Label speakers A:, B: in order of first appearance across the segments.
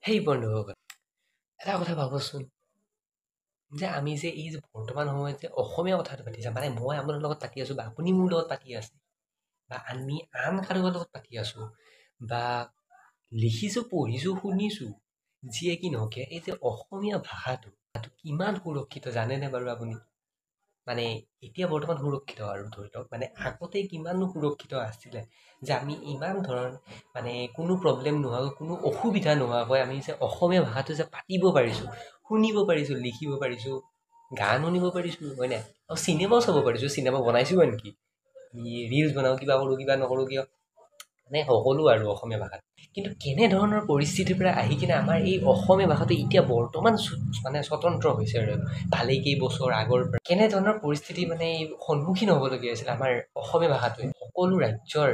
A: সেই বন্ধুসকল, এটা কথা ভাবচোন যে আমি যে এই যে বৰ্তমান সময়ত যে অসমীয়া কথাটো পাতিছা, মানে মই আপোনাৰ লগত পাতি আছোঁ বা আপুনি মোৰ লগত পাতি আছে বা আমি আন কাৰোবাৰ লগত পাতি আছোঁ বা লিখিছোঁ, পঢ়িছোঁ, শুনিছোঁ, যিয়ে কি নহওক, এই যে অসমীয়া ভাষাটো কিমান সুৰক্ষিত জানেনে বাৰু আপুনি? মানে এতিয়া বৰ্তমান সুৰক্ষিত আৰু ধৰি লওক, মানে আগতে কিমানো সুৰক্ষিত আছিলে যে আমি ইমান ধৰণৰ মানে কোনো প্ৰব্লেম নোহোৱাকৈ, কোনো অসুবিধা নোহোৱাকৈ আমি যে অসমীয়া ভাষাটো যে পাতিব পাৰিছোঁ, শুনিব পাৰিছোঁ, লিখিব পাৰিছোঁ, গান শুনিব পাৰিছোঁ, হয় নাই? আৰু চিনেমাও চাব পাৰিছোঁ, চিনেমা বনাইছোঁ আনকি, ৰিলচ বনাওঁ, কিবা কৰোঁ, কিবা নকৰোঁ কিয়, মানে সকলো আৰু অসমীয়া ভাষাত। কিন্তু কেনেধৰণৰ পৰিস্থিতিৰ পৰা আহি কিনে আমাৰ এই অসমীয়া ভাষাটো এতিয়া বৰ্তমান মানে স্বতন্ত্ৰ হৈছে আৰু ভালেকেইবছৰ আগৰ পৰা কেনেধৰণৰ পৰিস্থিতি মানে এই সন্মুখীন হ'বলগীয়া হৈছিল আমাৰ অসমীয়া ভাষাটোৱে। সকলো ৰাজ্যৰ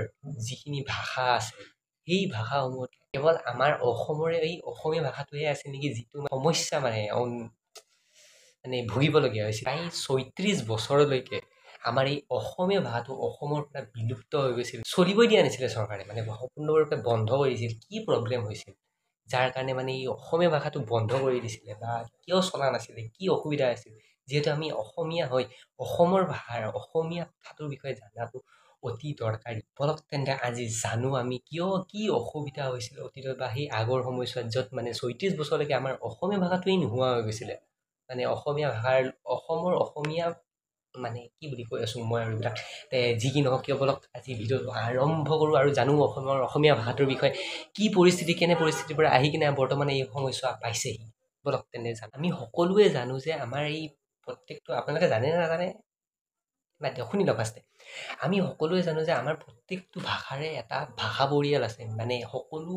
A: যিখিনি ভাষা আছে, সেই ভাষাসমূহত কেৱল আমাৰ অসমৰে এই অসমীয়া ভাষাটোহে আছে নেকি, যিটো সমস্যা মানে ভুগিবলগীয়া হৈছিল। প্ৰায় ৩৬ বছৰলৈকে আমাৰ এই অসমীয়া ভাষাটো অসমৰ পৰা বিলুপ্ত হৈ গৈছিল, চলিবই দিয়া নাছিলে চৰকাৰে, মানে সম্পূৰ্ণৰূপে বন্ধ কৰি দিছিল। কি প্ৰব্লেম হৈছিল যাৰ কাৰণে মানে এই অসমীয়া ভাষাটো বন্ধ কৰি দিছিলে, বা কিয় চলা নাছিলে, কি অসুবিধা আছিল? যিহেতু আমি অসমীয়া হৈ অসমৰ ভাষাৰ অসমীয়া ভাষাটোৰ বিষয়ে জনাটো অতি দৰকাৰী। বলক তেন্তে আজি জানো আমি কি অসুবিধা হৈছিল অতীতত বা সেই আগৰ সময়ছোৱাত, য'ত মানে ৩৬ বছৰলৈকে আমাৰ অসমীয়া ভাষাটোৱেই নোহোৱা হৈ গৈছিলে। মানে অসমীয়া ভাষাৰ অসমৰ অসমীয়া মানে কি বুলি কৈ আছোঁ মই আৰু এইবিলাক, যি কি নহওক কিয়, বলক আজি ভিডিঅ'টো আৰম্ভ কৰোঁ আৰু জানো অসমৰ অসমীয়া ভাষাটোৰ বিষয়ে কি পৰিস্থিতি, কেনে পৰিস্থিতিৰ পৰা আহি কিনে বৰ্তমান এই সময়ছোৱা পাইছেহি। বলক তেনে জানো। আমি সকলোৱে জানো যে আমাৰ এই প্ৰত্যেকটো, আপোনালোকে জানে নে নাজানে, বাদ দিয়ক, শুনি লওক ফাৰ্ষ্টে। আমি সকলোৱে জানো যে আমাৰ প্ৰত্যেকটো ভাষাৰে এটা ভাষা পৰিয়াল আছে, মানে সকলো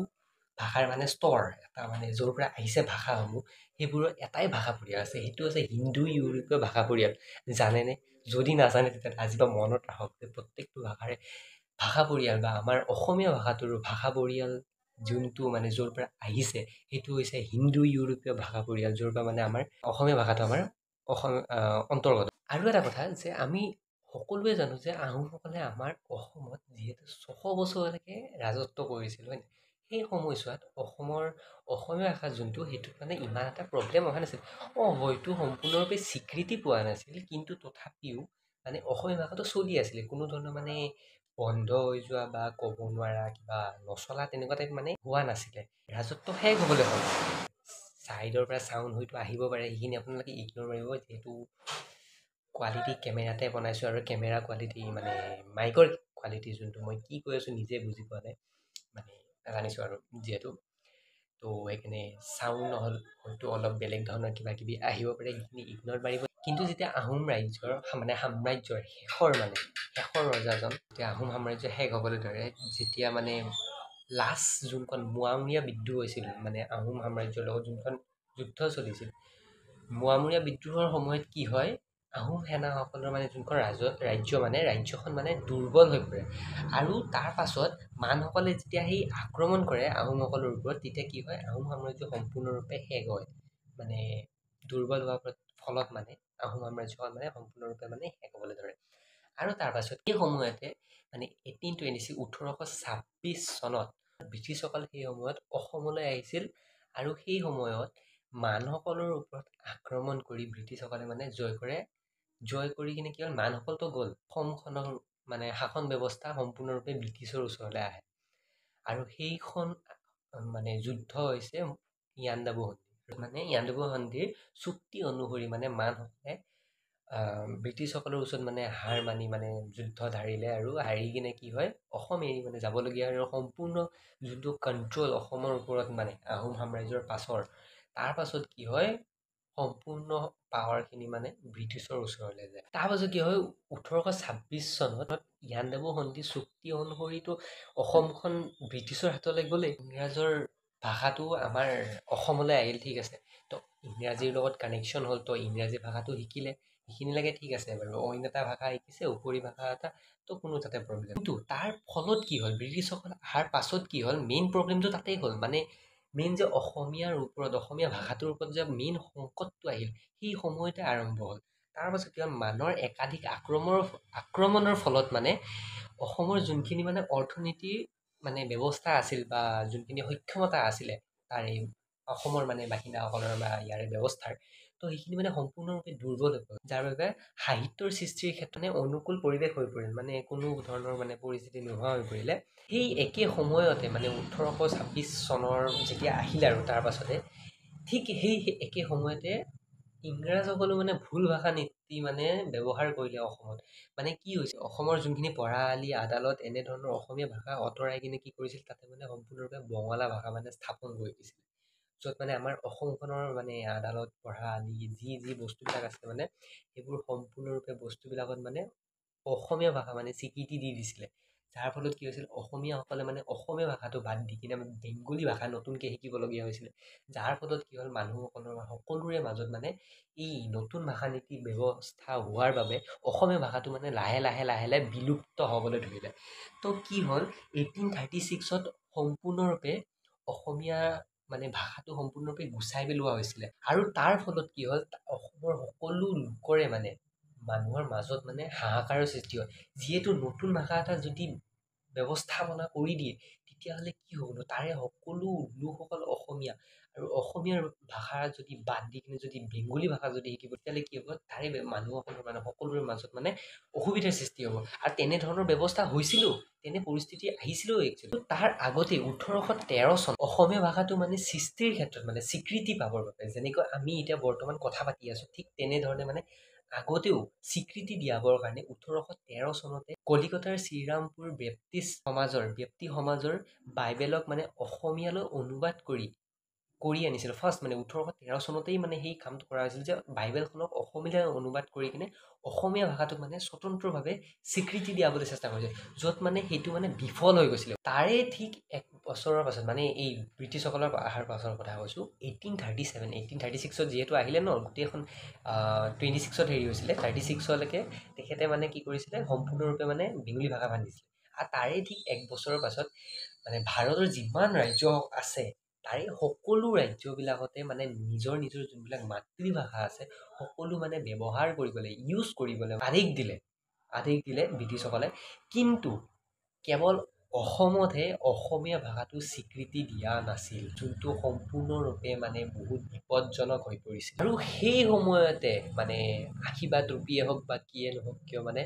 A: ভাষাৰ মানে স্তৰ এটা, মানে য'ৰ পৰা আহিছে ভাষাসমূহ, সেইবোৰৰ এটাই ভাষা পৰিয়াল আছে, সেইটো হৈছে হিন্দু ইউৰোপীয় ভাষা পৰিয়াল। জানেনে? যদি নাজানে তেতিয়াহ'লে আজি পৰা মনত ৰাখক যে প্ৰত্যেকটো ভাষাৰে ভাষা পৰিয়াল বা আমাৰ অসমীয়া ভাষাটোৰো ভাষা পৰিয়াল যোনটো মানে য'ৰ পৰা আহিছে, সেইটো হৈছে হিন্দু ইউৰোপীয় ভাষা পৰিয়াল, য'ৰ পৰা মানে আমাৰ অসমীয়া ভাষাটো আমাৰ অসম অন্তৰ্গত। আৰু এটা কথা যে আমি সকলোৱে জানো যে আহোমসকলে আমাৰ অসমত যিহেতু ৬০০ বছৰলৈকে ৰাজত্ব কৰিছিল, হয় নাই? সেই সময়ছোৱাত অসমীয়া ভাষা যোনটো, সেইটোত মানে ইমান এটা প্ৰব্লেম অহা নাছিল। হয়তো সম্পূৰ্ণৰূপে স্বীকৃতি পোৱা নাছিল, কিন্তু তথাপিও মানে অসমীয়া ভাষাটো চলি আছিলে। কোনো ধৰণৰ মানে বন্ধ হৈ যোৱা বা ক'ব নোৱাৰা, কিবা নচলা তেনেকুৱা টাইপ মানে হোৱা নাছিলে। ৰাজত্ব শেষ হ'বলৈ হ'ল, ছাইডৰ পৰা চাউণ্ড হয়তো আহিব পাৰে, সেইখিনি আপোনালোকে ইগন'ৰ মাৰিব, যিহেতু কোৱালিটি কেমেৰাতে বনাইছোঁ আৰু কেমেৰা কোৱালিটি মানে মাইকৰ কোৱালিটি যোনটো, মই কি কৈ আছোঁ নিজে বুজি পোৱা নাই, মানে জানিছোঁ আৰু যিহেতু, তো সেইকাৰণে চাউণ্ড নহ'ল হয়তো অলপ বেলেগ ধৰণৰ কিবা কিবি আহিব পাৰে, সেইখিনি ইগন'ৰ মাৰিব। কিন্তু যেতিয়া আহোম ৰাজ্যৰ মানে সাম্ৰাজ্যৰ শেষৰ ৰজাজন, যেতিয়া আহোম সাম্ৰাজ্য শেষ হ'বলৈ ধৰে, যেতিয়া মানে লাষ্ট যোনখন মোৱামৰীয়া বিদ্ৰোহ হৈছিল, মানে আহোম সাম্ৰাজ্যৰ লগত যোনখন যুদ্ধ চলিছিল, মোৱামৰীয়া বিদ্ৰোহৰ সময়ত কি হয়, আহোম সেনাসকলৰ মানে যোনখন ৰাজ্য মানে ৰাজ্যখন মানে দুৰ্বল হৈ পৰে। আৰু তাৰ পাছত মানসকলে যেতিয়া সেই আক্ৰমণ কৰে আহোমসকলৰ ওপৰত, তেতিয়া কি হয়, আহোম সাম্ৰাজ্য সম্পূৰ্ণৰূপে শেষ হয়, মানে দুৰ্বল হোৱাৰ ফলত মানে আহোম সাম্ৰাজ্যখন মানে সম্পূৰ্ণৰূপে মানে শেষ হ'বলৈ ধৰে। আৰু তাৰ পাছত এই সময়তে মানে 1826 চনত ব্ৰিটিছসকল সেই সময়ত অসমলৈ আহিছিল, আৰু সেই সময়ত মানসকলৰ ওপৰত আক্ৰমণ কৰি ব্ৰিটিছসকলে মানে জয় কৰি কিনে কি হ'ল, মানসকলতো গ'ল, অসমখনৰ মানে শাসন ব্যৱস্থা সম্পূৰ্ণৰূপে ব্ৰিটিছৰ ওচৰলৈ আহে। আৰু সেইখন মানে যুদ্ধ হৈছে ইয়াণ্ডাবু সন্ধি। মানে ইয়াণ্ডাবু সন্ধিৰ চুক্তি অনুসৰি মানে মানসকলে ব্ৰিটিছসকলৰ ওচৰত মানে হাৰ মানি মানে যুদ্ধ ধাৰিলে, আৰু হাৰি কিনে কি হয়, অসম এৰি মানে যাবলগীয়া, আৰু সম্পূৰ্ণ যোনটো কণ্ট্ৰল অসমৰ ওপৰত মানে আহোম সাম্ৰাজ্যৰ তাৰ পাছত কি হয়, সম্পূৰ্ণ পাৱাৰখিনি মানে ব্ৰিটিছৰ ওচৰলৈ যায়। তাৰ পাছত কি হয়, 1826 চনত ইয়াণ্ডাবু সন্ধি চুক্তি অনুসৰিতো অসমখন ব্ৰিটিছৰ হাতলৈ গ'লেই, ইংৰাজৰ ভাষাটো আমাৰ অসমলৈ আহিল, ঠিক আছে, তো ইংৰাজীৰ লগত কানেকশ্যন হ'ল, তো ইংৰাজী ভাষাটো শিকিলে, সেইখিনিলৈকে ঠিক আছে বাৰু, অইন এটা ভাষা শিকিছে, উপৰি ভাষা এটা, তো কোনো তাতে প্ৰব্লেম। কিন্তু তাৰ ফলত কি হ'ল, ব্ৰিটিছসকল অহাৰ পাছত কি হ'ল, মেইন প্ৰব্লেমটো তাতেই হ'ল, মানে মেইন যে অসমীয়াৰ ওপৰত, অসমীয়া ভাষাটোৰ ওপৰত যে মেইন সংকটটো আহিল, সেই সময়তে আৰম্ভ হ'ল। তাৰ পাছত কি হ'ল, মানুহৰ একাধিক আক্ৰমণৰ ফলত মানে অসমৰ যোনখিনি মানে অৰ্থনীতিৰ মানে ব্যৱস্থা আছিল, বা যোনখিনি সক্ষমতা আছিলে তাৰে অসমৰ মানে বাসিন্দাসকলৰ বা ইয়াৰে ব্যৱস্থাৰ, তো সেইখিনি মানে সম্পূৰ্ণৰূপে দুৰ্বল হৈ পৰিল, যাৰ বাবে সাহিত্যৰ সৃষ্টিৰ ক্ষেত্ৰত অনুকূল পৰিৱেশ হৈ পৰিল, মানে কোনো ধৰণৰ মানে পৰিস্থিতি নোহোৱা হৈ পৰিলে। সেই একে সময়তে মানে 1826 চনৰ যেতিয়া আহিলে আৰু তাৰ পাছতে ঠিক সেই একে সময়তে ইংৰাজসকলো মানে ভুল ভাষা নীতি মানে ব্যৱহাৰ কৰিলে অসমত। মানে কি হৈছে, অসমৰ যোনখিনি পঢ়াশালি, আদালত, এনেধৰণৰ অসমীয়া ভাষা আঁতৰাই কিনে কি কৰিছিল, তাতে মানে সম্পূৰ্ণৰূপে বঙলা ভাষা মানে স্থাপন কৰি দিছিল, য'ত মানে আমাৰ অসমখনৰ মানে আদালত, পঢ়াশালি, যি বস্তুবিলাক আছে মানে সেইবোৰ সম্পূৰ্ণৰূপে বস্তুবিলাকত মানে অসমীয়া ভাষা মানে স্বীকৃতি দি দিছিলে। যাৰ ফলত কি হৈছিল, অসমীয়াসকলে মানে অসমীয়া ভাষাটো বাদ দি কিনে বেংগলী ভাষা নতুনকৈ শিকিবলগীয়া হৈছিলে। যাৰ ফলত কি হ'ল, মানুহসকলৰ সকলোৰে মাজত মানে এই নতুন ভাষা নীতি ব্যৱস্থা হোৱাৰ বাবে অসমীয়া ভাষাটো মানে লাহে লাহে বিলুপ্ত হ'বলৈ ধৰিলে। তো কি হ'ল, 1836ত সম্পূৰ্ণৰূপে অসমীয়া মানে ভাষাটো সম্পূৰ্ণৰূপে গুচাই পেলোৱা হৈছিলে। আৰু তাৰ ফলত কি হ'ল, অসমৰ সকলো লোকৰে মানে মানুহৰ মাজত মানে হাহাকাৰৰ সৃষ্টি হয়। যিহেতু নতুন ভাষা এটা যদি ব্যৱস্থাপনা কৰি দিয়ে, তেতিয়াহ'লে কি হ'ব, তাৰে সকলো লোকসকল অসমীয়া, আৰু অসমীয়াৰ ভাষা যদি বাদ দি কিনে যদি বেংগলী ভাষা যদি শিকিব, তেতিয়াহ'লে কি হ'ব, তাৰে মানুহসকলৰ মানে সকলোৰে মাজত মানে অসুবিধাৰ সৃষ্টি হ'ব। আৰু তেনেধৰণৰ ব্যৱস্থা হৈছিলো, তেনে পৰিস্থিতি আহিছিলো একচুৱেলি। তাৰ আগতে 1813 চন অসমীয়া ভাষাটো মানে সৃষ্টিৰ ক্ষেত্ৰত মানে স্বীকৃতি পাবৰ বাবে, যেনেকৈ আমি এতিয়া বৰ্তমান কথা পাতি আছো, ঠিক তেনেধৰণে মানে আগতেও স্বীকৃতি দিয়াবৰ কাৰণে 1813 চনতে কলিকতাৰ শ্ৰীৰামপুৰ ব্যক্তি সমাজৰ বাইবেলক মানে অসমীয়ালৈ অনুবাদ কৰি আনিছিল। ফাৰ্ষ্ট মানে 1813 চনতেই মানে সেই কামটো কৰা হৈছিল যে বাইবেলখনক অসমীয়ালৈ অনুবাদ কৰি কিনে অসমীয়া ভাষাটোক মানে স্বতন্ত্ৰভাৱে স্বীকৃতি দিয়াবলৈ চেষ্টা কৰিছিল, য'ত মানে সেইটো মানে বিফল হৈ গৈছিলে। তাৰে ঠিক এক বছৰৰ পাছত, মানে এই ব্ৰিটিছসকলৰ অহাৰ পাছৰ কথা কৈছোঁ, 1836ত যিহেতু আহিলে ন, গোটেইখন 26ত হেৰি হৈছিলে, 36লৈকে তেখেতে মানে কি কৰিছিলে, সম্পূৰ্ণৰূপে মানে বেংগলী ভাষা বাদ দিছিলে। আৰু তাৰে ঠিক এক বছৰৰ পাছত মানে ভাৰতৰ যিমান ৰাজ্য আছে, তাৰে সকলো ৰাজ্যবিলাকতে মানে নিজৰ যোনবিলাক মাতৃভাষা আছে, সকলো মানে ব্যৱহাৰ কৰিবলৈ, ইউজ কৰিবলৈ আদেশ দিলে ব্ৰিটিছসকলে। কিন্তু কেৱল অসমতহে অসমীয়া ভাষাটো স্বীকৃতি দিয়া নাছিল, যোনটো সম্পূৰ্ণৰূপে মানে বহুত বিপদজনক হৈ পৰিছিল। আৰু সেই সময়তে মানে আশীৰ্বাদ ৰূপীয়ে হওক বা কিয়ে নহওক কিয়, মানে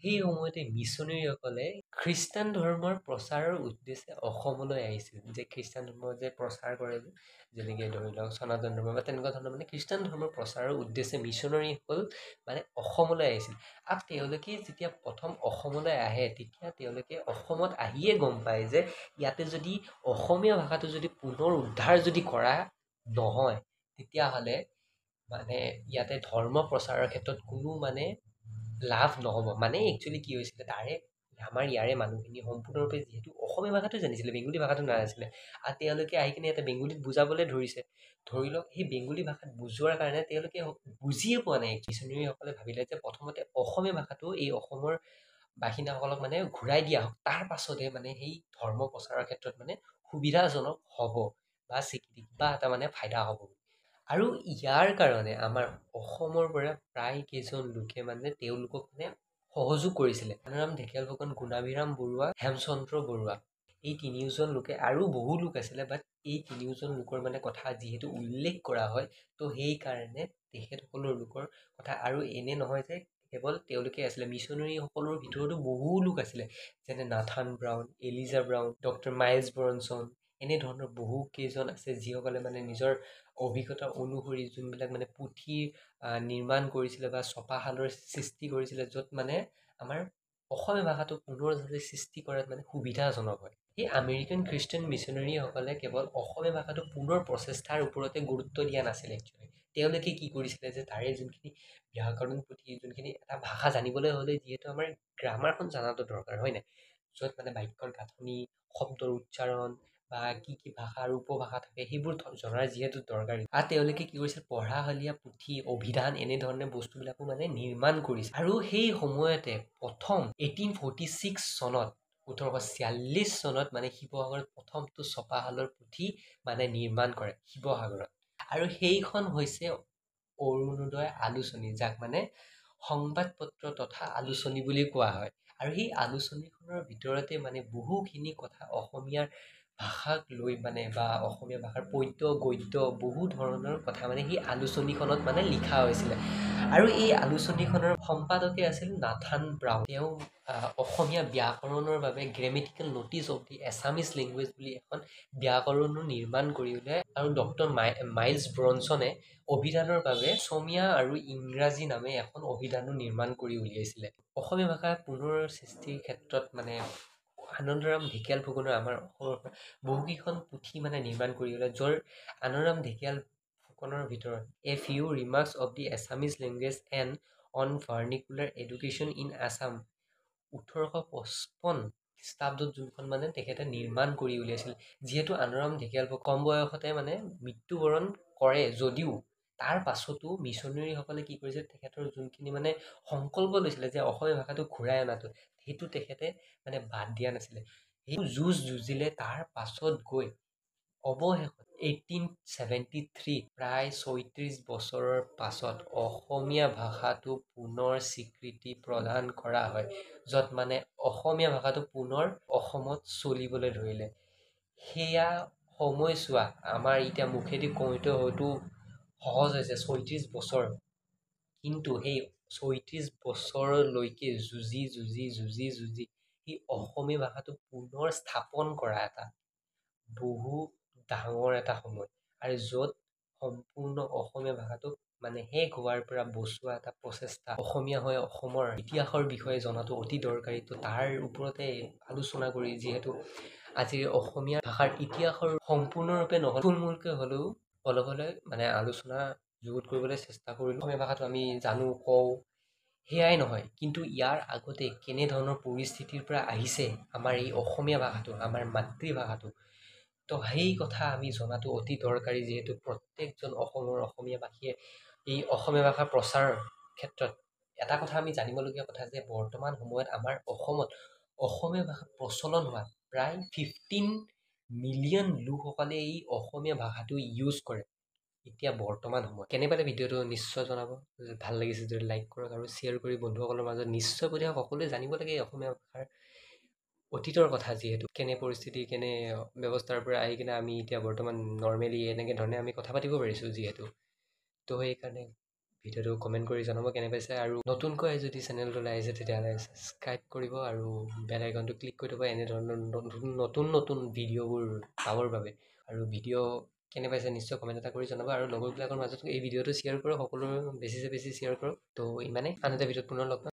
A: সেই সময়তে মিছনেৰীসকলে খ্ৰীষ্টান ধৰ্মৰ প্ৰচাৰৰ উদ্দেশ্যে অসমলৈ আহিছিল। যে খ্ৰীষ্টান ধৰ্ম যে প্ৰচাৰ কৰে, যেনেকৈ ধৰি লওক সনাতন ধৰ্ম বা তেনেকুৱা ধৰণৰ মানে খ্ৰীষ্টান ধৰ্মৰ প্ৰচাৰৰ উদ্দেশ্যে মিছনেৰীসকল মানে অসমলৈ আহিছিল। আৰু তেওঁলোকে যেতিয়া প্ৰথম অসমলৈ আহে, তেতিয়া তেওঁলোকে অসমত আহিয়ে গম পায় যে ইয়াতে যদি অসমীয়া ভাষাটো যদি পুনৰ উদ্ধাৰ যদি কৰা নহয়, তেতিয়াহ'লে মানে ইয়াতে ধৰ্ম প্ৰচাৰৰ ক্ষেত্ৰত কোনো মানে লাভ নহ'ব। মানে একচুৱেলি কি হৈছিলে, তাৰে আমাৰ ইয়াৰে মানুহখিনি সম্পূৰ্ণৰূপে যিহেতু অসমীয়া ভাষাটো জানিছিলে, বেংগলী ভাষাটো নাজানিছিলে, আৰু তেওঁলোকে আহি কিনে ইয়াতে বেংগলীত বুজাবলৈ ধৰিছে। ধৰি লওক সেই বেংগলী ভাষাত বুজোৱাৰ কাৰণে তেওঁলোকে বুজিয়ে পোৱা নাই। মিছনেৰীসকলে ভাবিলে যে প্ৰথমতে অসমীয়া ভাষাটো এই অসমৰ বাসিন্দাসকলক মানে ঘূৰাই দিয়া হওক, তাৰ পাছতহে মানে সেই ধৰ্ম প্ৰচাৰৰ ক্ষেত্ৰত মানে সুবিধাজনক হ'ব বা স্বীকৃতি বা এটা মানে ফাইদা হ'ব। আৰু ইয়াৰ কাৰণে আমাৰ অসমৰ পৰা প্ৰায় কেইজন লোকে মানে তেওঁলোকক মানে সহযোগ কৰিছিলে। ভানুৰাম ঢেকীয়াল ফুকন, গুণাভিৰাম বৰুৱা, হেমচন্দ্ৰ বৰুৱা, এই তিনিওজন লোকে, আৰু বহু লোক আছিলে, বাট এই তিনিওজন লোকৰ মানে কথা যিহেতু উল্লেখ কৰা হয়, তো সেইকাৰণে তেখেতসকলৰ লোকৰ কথা। আৰু এনে নহয় যে কেৱল তেওঁলোকে আছিলে, মিছনেৰীসকলৰ ভিতৰতো বহু লোক আছিলে, যেনে Nathan brown, Eliza brown, doctor miles Bronson, এনেধৰণৰ বহু কেইজন আছে, যিসকলে মানে নিজৰ অভিজ্ঞতা অনুসৰি যোনবিলাক মানে পুথি নিৰ্মাণ কৰিছিলে বা ছপাশালৰ সৃষ্টি কৰিছিলে, য'ত মানে আমাৰ অসমীয়া ভাষাটো পুনৰ যাতে সৃষ্টি কৰাত মানে সুবিধাজনক হয়। সেই আমেৰিকান খ্ৰীষ্টান মিছনেৰীসকলে কেৱল অসমীয়া ভাষাটো পুনৰ প্ৰচেষ্টাৰ ওপৰতে গুৰুত্ব দিয়া নাছিলে। একচুৱেলি তেওঁলোকে কি কৰিছিলে যে তাৰে যোনখিনি ব্যাকৰণ পুথি, যোনখিনি এটা ভাষা জানিবলৈ হ'লে যিহেতু আমাৰ গ্ৰামাৰখন জনাটো দৰকাৰ, হয় নাই, য'ত মানে বাক্যৰ গাঁথনি, শব্দৰ উচ্চাৰণ বা কি ভাষা আৰু উপভাষা থাকে, সেইবোৰ জনাৰ যিহেতু দৰকাৰী। আৰু তেওঁলোকে কি কৰিছিল, পঢ়াশলীয়া পুথি, অভিধান, এনেধৰণে বস্তুবিলাকো মানে নিৰ্মাণ কৰিছিল। আৰু সেই সময়তে প্ৰথম 1846 চনত, 1846 চনত মানে শিৱসাগৰত প্ৰথমটো ছপাশালৰ পুথি মানে নিৰ্মাণ কৰে শিৱসাগৰত। আৰু সেইখন হৈছে অৰুণোদয় আলোচনী, যাক মানে সংবাদ পত্ৰ তথা আলোচনী বুলি কোৱা হয়। আৰু সেই আলোচনীখনৰ ভিতৰতে মানে বহুখিনি কথা অসমীয়াৰ ভাষাক লৈ মানে বা অসমীয়া ভাষাৰ পদ্য গদ্য বহু ধৰণৰ কথা মানে সেই আলোচনীখনত মানে লিখা হৈছিলে আৰু এই আলোচনীখনৰ সম্পাদকে আছিল নাথান ব্ৰাউন। তেওঁ অসমীয়া ব্যাকৰণৰ বাবে grammatical notice of the Assamese language বুলি এখন ব্যাকৰণো নিৰ্মাণ কৰি উলিয়ায় আৰু ডক্টৰ মাইলছ ব্ৰনছনে অভিধানৰ বাবে অসমীয়া আৰু ইংৰাজী নামে এখন অভিধানো নিৰ্মাণ কৰি উলিয়াইছিলে। অসমীয়া ভাষা পুনৰ সৃষ্টিৰ ক্ষেত্ৰত মানে আনন্দৰাম ঢেকীয়াল ফুকনে আমাৰ অসমৰ পৰা বহুকেইখন পুথি মানে নিৰ্মাণ কৰি উলিয়ায়, য'ৰ আনন্দৰাম ঢেকীয়াল ফুকনৰ ভিতৰত a few remarks of the Assamese language and on vernacular education in Assam 1855 খ্ৰীষ্টাব্দত যোনখন মানে তেখেতে নিৰ্মাণ কৰি উলিয়াইছিল। যিহেতু আনন্দৰাম ঢেকীয়াল ফুকন কম বয়সতে মানে মৃত্যুবৰণ কৰে যদিও তাৰ পাছতো মিছনেৰীসকলে কি কৰিছে, তেখেতৰ যোনখিনি মানে সংকল্প লৈছিলে যে অসমীয়া ভাষাটো ঘূৰাই অনাটো, সেইটো তেখেতে মানে বাদ দিয়া নাছিলে। সেই যুঁজিলে। তাৰ পাছত গৈ অৱশেষত 1873 প্ৰায় 36 বছৰৰ পাছত অসমীয়া ভাষাটো পুনৰ স্বীকৃতি প্ৰদান কৰা হয়, য'ত মানে অসমীয়া ভাষাটো পুনৰ অসমত চলিবলৈ ধৰিলে। সেয়া সময়ছোৱা আমাৰ এতিয়া মুখেদি কওঁতে হয়তো সহজ হৈছে 36 বছৰ, কিন্তু সেই 36 বছৰলৈকে যুঁজি সেই অসমীয়া ভাষাটো পুনৰ স্থাপন কৰা এটা বহু ডাঙৰ এটা সময়, আৰু য'ত সম্পূৰ্ণ অসমীয়া ভাষাটোক মানে শেষ হোৱাৰ পৰা বচোৱা এটা প্ৰচেষ্টা। অসমীয়া হৈ অসমৰ ইতিহাসৰ বিষয়ে জনাটো অতি দৰকাৰী। তো তাৰ ওপৰতে আলোচনা কৰি যিহেতু আজিৰ অসমীয়া ভাষাৰ ইতিহাসৰ সম্পূৰ্ণৰূপে নহয় থুলমূলকৈ হ'লেও অলপ মানে আলোচনা যুগুত কৰিবলৈ চেষ্টা কৰিলোঁ। অসমীয়া ভাষাটো আমি জানো কওঁ সেয়াই নহয়, কিন্তু ইয়াৰ আগতে কেনেধৰণৰ পৰিস্থিতিৰ পৰা আহিছে আমাৰ এই অসমীয়া ভাষাটো, আমাৰ মাতৃভাষাটো, তো সেই কথা আমি জনাটো অতি দৰকাৰী। যিহেতু প্ৰত্যেকজন অসমৰ অসমীয়াভাষীয়ে এই অসমীয়া ভাষাৰ প্ৰচাৰৰ ক্ষেত্ৰত এটা কথা আমি জানিবলগীয়া কথা যে বৰ্তমান সময়ত আমাৰ অসমত অসমীয়া ভাষা প্ৰচলন হোৱা প্ৰায় 15 মিলিয়ন লোকসকলে এই অসমীয়া ভাষাটো ইউজ কৰে এতিয়া বৰ্তমান সময়ত। কেনে পালে ভিডিঅ'টো নিশ্চয় জনাব। ভাল লাগিছে যদি লাইক কৰক আৰু শ্বেয়াৰ কৰি বন্ধুসকলৰ মাজত নিশ্চয় পঠিয়াওক। সকলোৱে জানিব লাগে অসমীয়া ভাষাৰ অতীতৰ কথা, যিহেতু কেনে পৰিস্থিতি কেনে ব্যৱস্থাৰ পৰা আহি কিনে আমি এতিয়া বৰ্তমান নৰ্মেলি এনেকৈ ধৰণে আমি কথা পাতিব পাৰিছোঁ যিহেতু। তো সেইকাৰণে ভিডিঅ'টো কমেণ্ট কৰি জনাব কেনে পাইছে, আৰু নতুনকৈ যদি চেনেলটোলৈ আহিছে তেতিয়াহ'লে ছাবস্ক্ৰাইব কৰিব আৰু বেল আইকনটো ক্লিক কৰি থ'ব এনেধৰণৰ নতুন ভিডিঅ'বোৰ পাবৰ বাবে। আৰু ভিডিঅ' কেনে পাইছে নিশ্চয় কমেণ্ট এটা কৰি জনাব, আৰু লগৰবিলাকৰ মাজত এই ভিডিঅ'টো শ্বেয়াৰ কৰক, সকলোৰে বেছি শ্বেয়াৰ কৰক। তো ইমানেই, আন এটা ভিডিঅ'ত পুনৰ লগ পাম।